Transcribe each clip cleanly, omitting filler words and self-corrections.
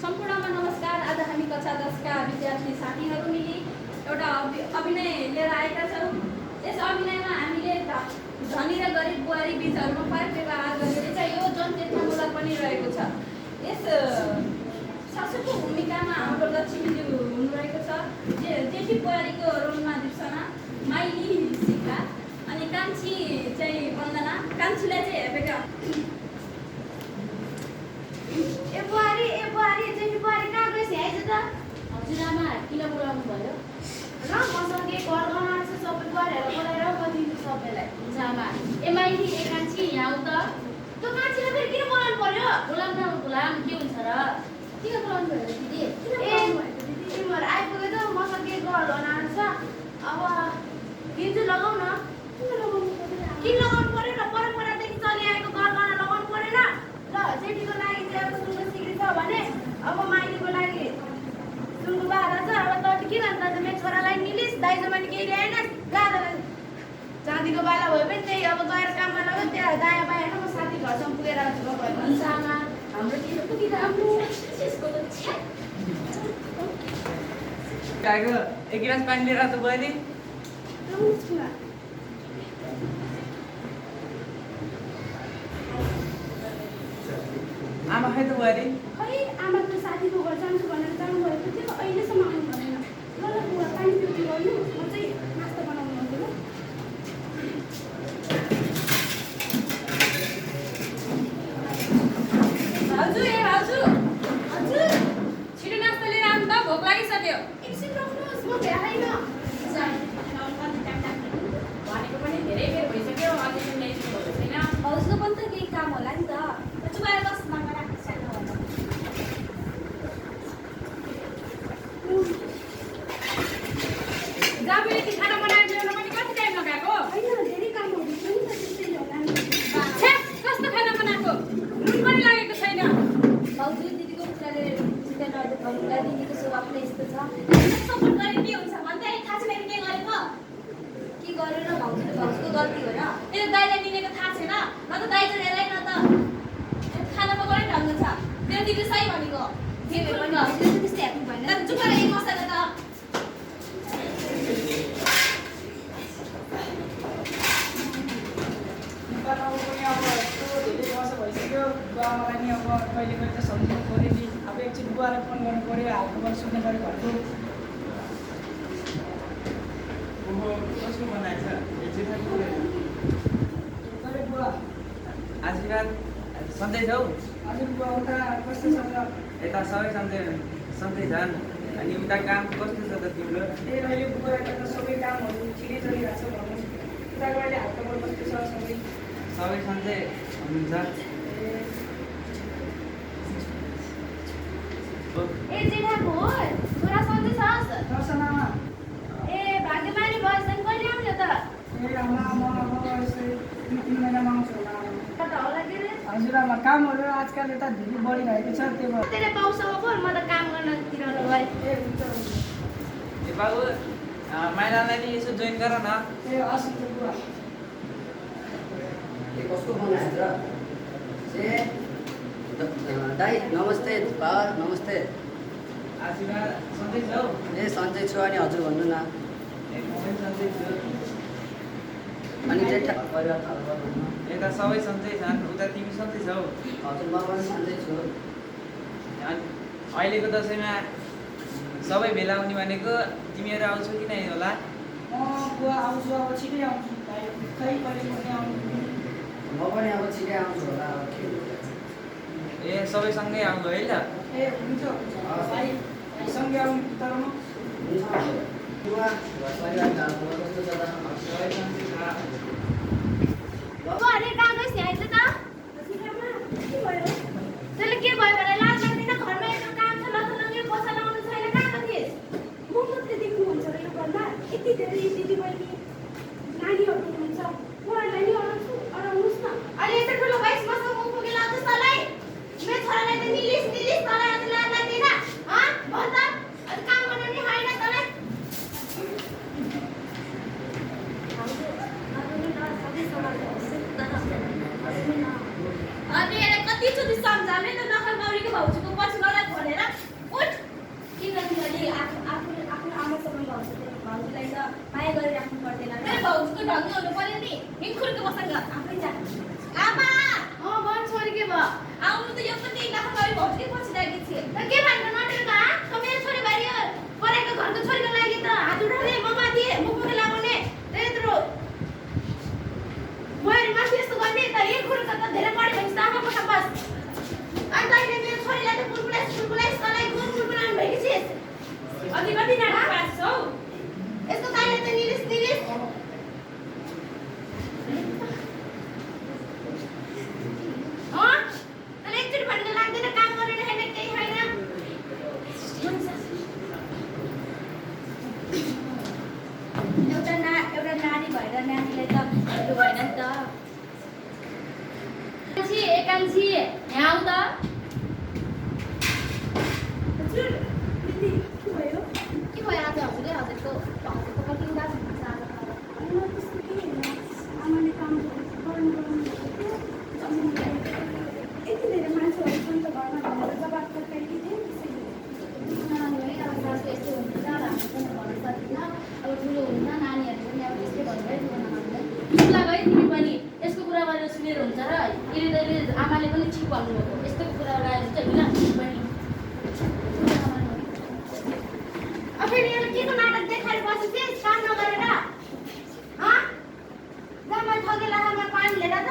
सम्पूर्णमा नमस्कार। आज हामी कक्षा 10 का विद्यार्थी साथीहरू मिली एउटा अभिनय लिएर आएका छौँ। यस अभिनयमा हामीले धनी र गरिब बुहारी बीचहरूमा फरक व्यवहार गरेर चाहिँ यो जनचेतनामूलक पनि रहेको छ। यस सासूको भूमिकामा हाम्रो लक्ष्मीज्यू हुनुहुरहेको छ, जेठी बुहारीको रोलमा दिप्सना, माइली शिखा अनि कान्छी चाहिँ वन्दना। कान्छीलाई चाहिँ हेपेका ए बुहारी जेठी बुहारी कहाँ गएछ आइज त? हजुरआमा किन बोलाउनु भयो? ल मसँग के घर बनाएर छ, सबै बुहारीहरू बोलाएर बदिन्छु सबैलाई। हुन्छ आमा। ए माइली ए कान्छी यहाँ आऊ त। तँ कान्छीलाई फेरि किन बोलाउनु पर्यो? बोलाम के हुन्छ र? किन बोलाउनु भयो दिदी? तिमीहरू आइपुग्यो त मसँग के घर बनाएर छ। अब दिन्छु लगाउ न। किन लगाउनु पर्यो र? परम्परादेखि चलिआएको घर बनाएर लगाउनु परेन। ल जेठीको लागि चाहिँ अब सुनको सिक्री छ भने अब माइलीको लागि सुनको बाह्र छ। अब तँ के भन्छ त मेरो छोरालाई निलिस दाइजोमाथि केही ल्याएनस् गादालाई चाँदीको बाला भयो भने त्यही अब गएर काममा लगायो। त्यहाँ दायाँ बायाँ होइन म साथी घरसम्म पुगेर आउँछु। हुन्छ आमा। हाम्रो तिर पुगिरहेको यसको त छ्या। गाएको एक गिलास पानी लिएर त बहिनी। आमा खै त बुहारी? खै आमा त साथीको घर जान्छु भनेर जानुभएको थियो, अहिलेसम्म आउनु भएन। ल ल बुवा पानी पिउनु गर्नु, म चाहिँ नास्ता बनाउनु आउँछु ल। भाउजू छिटो नास्ता लिएर आउनु त, भोक लागिसक्यो। एकछिन रोक्नुहोस्, म भ्याइन। भनेको पनि धेरै बेर भइसक्यो, अझै पनि ल्याइदिनु भएको छैन। भाउजूको पनि त केही काम होला नि त। चुपाएर बस नगरा सानो भन्दा। जाबुले खाना बनाएर ल्याउन पनि कति टाइम लगाएको? होइन धेरै कामहरू छ नि त, त्यसैले होला नि। छ्या, कस्तो खाना बनाएको? नुन पनि लागेको छैन। भाउजू दिदीको कुराले चिन्ता नगर्नु, दिदीको स्वभाव नै यस्तो छ। सपोर्ट गरे के हुन्छ भन्दै थाहा छैन के गरेको? के गरेर भाउजूको गल्ती हो र? मेरो दाइलाई निनेको थाहा छैन। न त दाइ चाहिँ हेर्दैन त। खाना पकाउने ढङ्ग छ। मेरो दिदी सही भनेको। जे भए पनि भाउजूले त त्यस्तै ह्याप्पी भएन। तर चुपाएर एक मसाला त। बनाउनु पनि अब यस्तो धेरै वर्ष भइसक्यो। बुवाआमालाई नि अब कहिले कहिले त सम्झिनु पऱ्यो नि। अब एकचोटि बुवालाई फोन गर्नु पऱ्यो, हालखबर सुन्नु पऱ्यो घरको। कसको बनाएछ? अरे बुवा, आशीर्वाद सधैँ छौ? हजुर बुवा उता कस्तो छ त? यता सबै सधैँ छन्। अनि उता काम कस्तो छ त तिम्रो? ए अहिले बुवा यता त सबै कामहरू ठिकै चलिरहेको छ भनौँ। उताको अहिले हालखबर कस्तो छ सबै? सबै सधैँ हुनुहुन्छ? ए जेठाको हो, छोरा सन्चै छस्? दर्शनामा ए भाग्यमानी भएछन्, कहिले आउने त? ए आमा म यस्तै 2-3 महिनामा आउँछु होला। कता होला के रे? हजुरआमा कामहरू आजकल यता धेरै बढिरहेको छ, त्यही भएर। तेरो बाउसँग बोल, म त काम गर्नतिर गएँ। ए हुन्छ हुन्छ। ए बाबु माइलालाई नि यसो जोइन गर न। ए हस् हुन्छ बुवा। ये कसको बनाएछ र? ए दाइ नमस्ते, बा नमस्ते। आशीर्वाद सधैँ छौ? ए सन्चै छु। अनि हजुर भन्नु न। ए म पनि सधैँ छु। अनि जेठा परिवार थाहा भन्नु। यता सबै सधैँ छन्। उता तिमी सधैँ छौ? हजुर म पनि सन्चै छु। अनि अहिलेको दसैँमा सबै भेला हुने भनेको तिमीहरू आउँछौ कि नै होला? म बुवा आउँछु, अब छिटै आउँछु भाइ। खै कहिले पनि आउनु। म पनि अब छिटै आउँछु होला। अब के हुन्छ? ए सबै सँगै आउनु है ल? ए हुन्छ हुन्छ भाइ, सँगै आउनु तर म। हुन्छ बुवा, घर परिवार थाहा कस्तो छ त? सबै सधैँ छ। बुहारी कहाँ गइस् नि आइज त? के भयो? तैँले के भयो भने लाज लाग्दैन? घरमा यत्रो काम छ, लथलङ्गे पैसा लगाउनु छैन, कहाँ थिइस्? म मात्रै देख्नुहुन्छ र यो घरमा यति धेरै दिदीबहिनी नानीहरू हुनुहुन्छ। उहाँहरूलाई नि अराउनुहोस् न। अहिले यस्तो ठुलो भइस्, मसँग मुख पुगेर आउँछस् तँलाई? मेरो छोरालाई त निलिस तँलाई अझ लाज लाग्दैन? हँ भन त, अझ काम गर्न नि होइन तँलाई? अनि यसलाई कतिचोटि सम्झाउने त नखर मौरीको एउटा नानीलाई त हेर्नु भएन नि त। एकांशी यहाँ आऊ त। हजुर दिदी के भयो? के भयो आज हजुरको कटिङ दाजु भन्छ आज त। होइन त्यस्तो केही होइन, आमाले काम गर्नु यति धेरै मान्छेहरू छन् त घरमा भनेर जवाब फर्काइदिएँ त्यसैले। यस्तो हुन्छ र हामी पनि भन्न सक्दिनँ। अब ठुलो हुन्छ नानीहरू पनि अब त्यस्तै भनिरहेको हुन्छ है तिमी पनि यसको कुरा गरेर सुनेर हुन्छ र यसले आमाले पनि ठिक भन्नुभएको यस्तो कुरा लगाएर चाहिँ होइन पनि फेरि यो केको नाटक देखाएर बसेछिस् काम नगरेर? जम्मा ठगेला हातमा पानी लिएर त।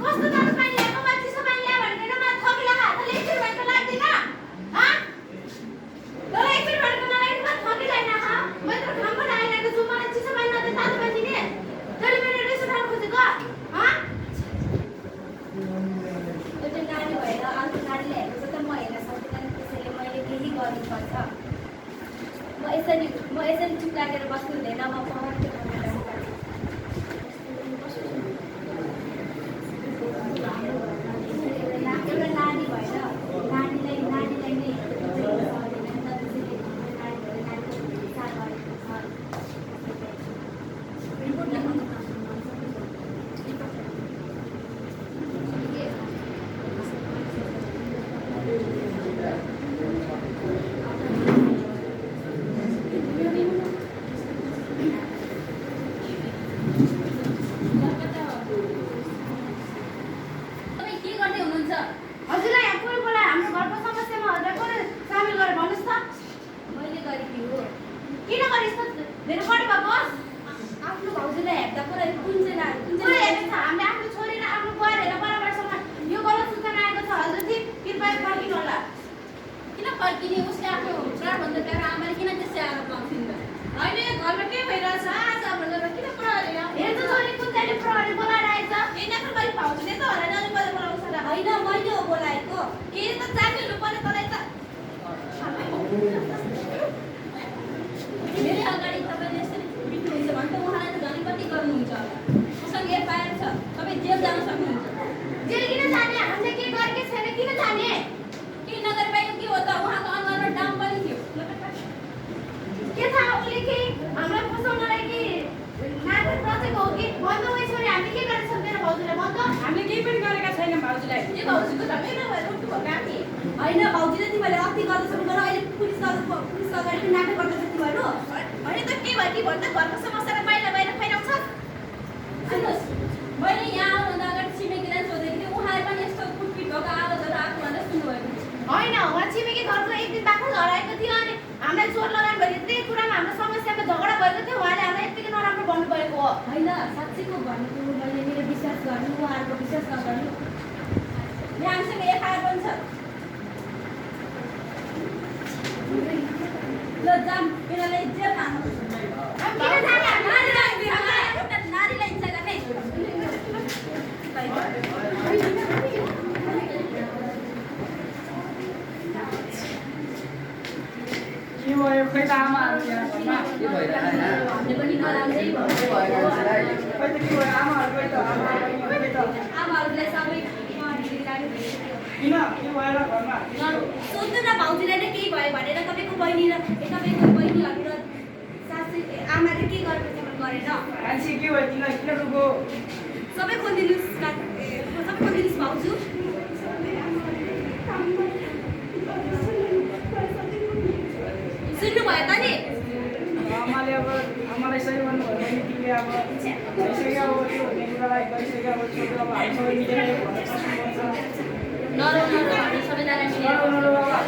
कस्तो दारू पानी ल्याएको मा चिसो पानी ल्या भनेर मा ठगेला हातले एकछिन भए त लाग्दैन? तँलाई एकछिन भए त मलाई मा ठगेला हैन ह? मैले त ठाउँमा आइरहेको छु, मलाई चिसो पानी नदिए तातो पानी दिने? तैँले मेरो रिस उठाउनु खोजेको? एउटा नानी भएर अर्को नानीले हेरेको त म हेर्न सक्दिनँ, त्यसैले मैले केही गर्नुपर्छ। म यसरी चुप लागेर बस्नु हुँदैन, म पहाडको ठाउँमा जानुपर्छ। एउटा नानी भएर नानीलाई नै हेर्नु सक्दैन नि त, त्यसैले नानी भएर नानीको विचार गरेको छ। तपाईँ के गर्दै हुनुहुन्छ? हजुरलाई यहाँ कोही बोलायो हाम्रो घरको समस्यामा हजुरलाई कसले सामेल गरेर भन्नुहोस् त? मैले गरेकी हो। किन गरिस् त? धेरै बढी भएकोस्? आफ्नो भाउजूलाई हेर्दा पो कुन चाहिँ पुरै हेरेको छ, हामीले आफ्नो छोरी र आफ्नो बुहारी हेरेर बराबरसँग यो गलत सूचना आएको छ। हजुरजी कृपया फर्किनु होला। किन फर्किने? उसले आफ्नो प्राणभन्दा प्यारो आमाले किन त्यसै आरोप लाउँछिन् त? होइन यो घरमा के भइरहेछ? आज भन्दा किन प्रहरी हेर्नु छोरी कुन चाहिँ प्रहरी बोलाएर आएछ? यिनीहरूको गरी भाउजूले त होला नि मैले बोलाउँछ र होइन मैले हो बोलाएको। के त जान्नु पर्ने तँलाई त? धेरै अगाडि तपाईँले यसरी बित्नुहुन्छ भने त उहाँलाई त झन् कति गर्नुहुन्छ होला। उसँग एफआइआर छ, तपाईँ जेल जान सक्नुहुन्छ। जेल किन जाने? हामीले के गरेकै छैन, किन जाने? के नगरपालिका के हो त? उहाँको अनुहारमा डाम पनि थियो। के थाहा उसले कि हामीलाई फसाउनलाई कि नाटक रचेको हो कि? भन्नु है छोरी, हामीले के गरेछौँ मेरो भाउजूलाई भन् त? हामीले केही पनि गरेका छैनौँ भाउजूलाई। ए भाउजूको झमै नभएर उठ्नु भएको हामी होइन। भाउजूले तिमीले अति गर्दैछौ गर, अहिले पुलिस अगाडि नाटक गर्दैछ तिमीहरू। होइन त के भयो कि भन्दा घरको समस्यालाई बाहिर फैलाउँछ? सुन्नुहोस्, मैले यहाँ आउनुभन्दा अगाडि छिमेकीलाई सोधेको थिएँ, उहाँहरू पनि यस्तो कुटपिट भएको आवाजहरू आएको भनेर सुन्नुभएको थियो। होइन, उहाँ छिमेकी घरको एक दिन बाख्रा झराएको थियो अनि हामीलाई चोर लगान भयो। त्यही कुरामा हाम्रो समस्यामा झगडा भएको थियो, उहाँले हामीलाई यत्तिकै नराम्रो भन्नुभएको हो। होइन, साँच्चीको भन्नु मैले मेरो विश्वास गर्नु, उहाँहरूको विश्वास नगर्नु। हामीसँग एफआइआर पनि छ। ल जाम, यिनीहरूलाई जेल हाल्नु। हामी किन जाने? नारीलाई हिंसा गर्ने। के भयो खै त आमाहरू यहाँ घरमा? के भइरहेको होइन? हामीले पनि नराम्रै भयो। के भयो मान्छेलाई? खै त के भयो आमाहरू खै त आमाहरू खै त आमाहरूलाई सबै किन के भएर घरमा? सोध्नु न भाउजूलाई नै केही भयो भनेर। तपाईँको बहिनीहरू र सासू आमाले के गरेको गरेन। मान्छे के भयो तिमीलाई किन रुको? सबै खोलिदिनुहोस् भाउजू। सुन्नुभयो त नि? आमाले अब आमालाई सही भन्नुभयो भने तिमीले अब भइसक्यो, अब त्यो हुने कुरालाई गरिसक्यो। अब छोटो अब हामी सबै मिलेर यो भन्न सक्नुपर्छ। नराम्रो हामी सबैजना मिलेर नराम्रो अब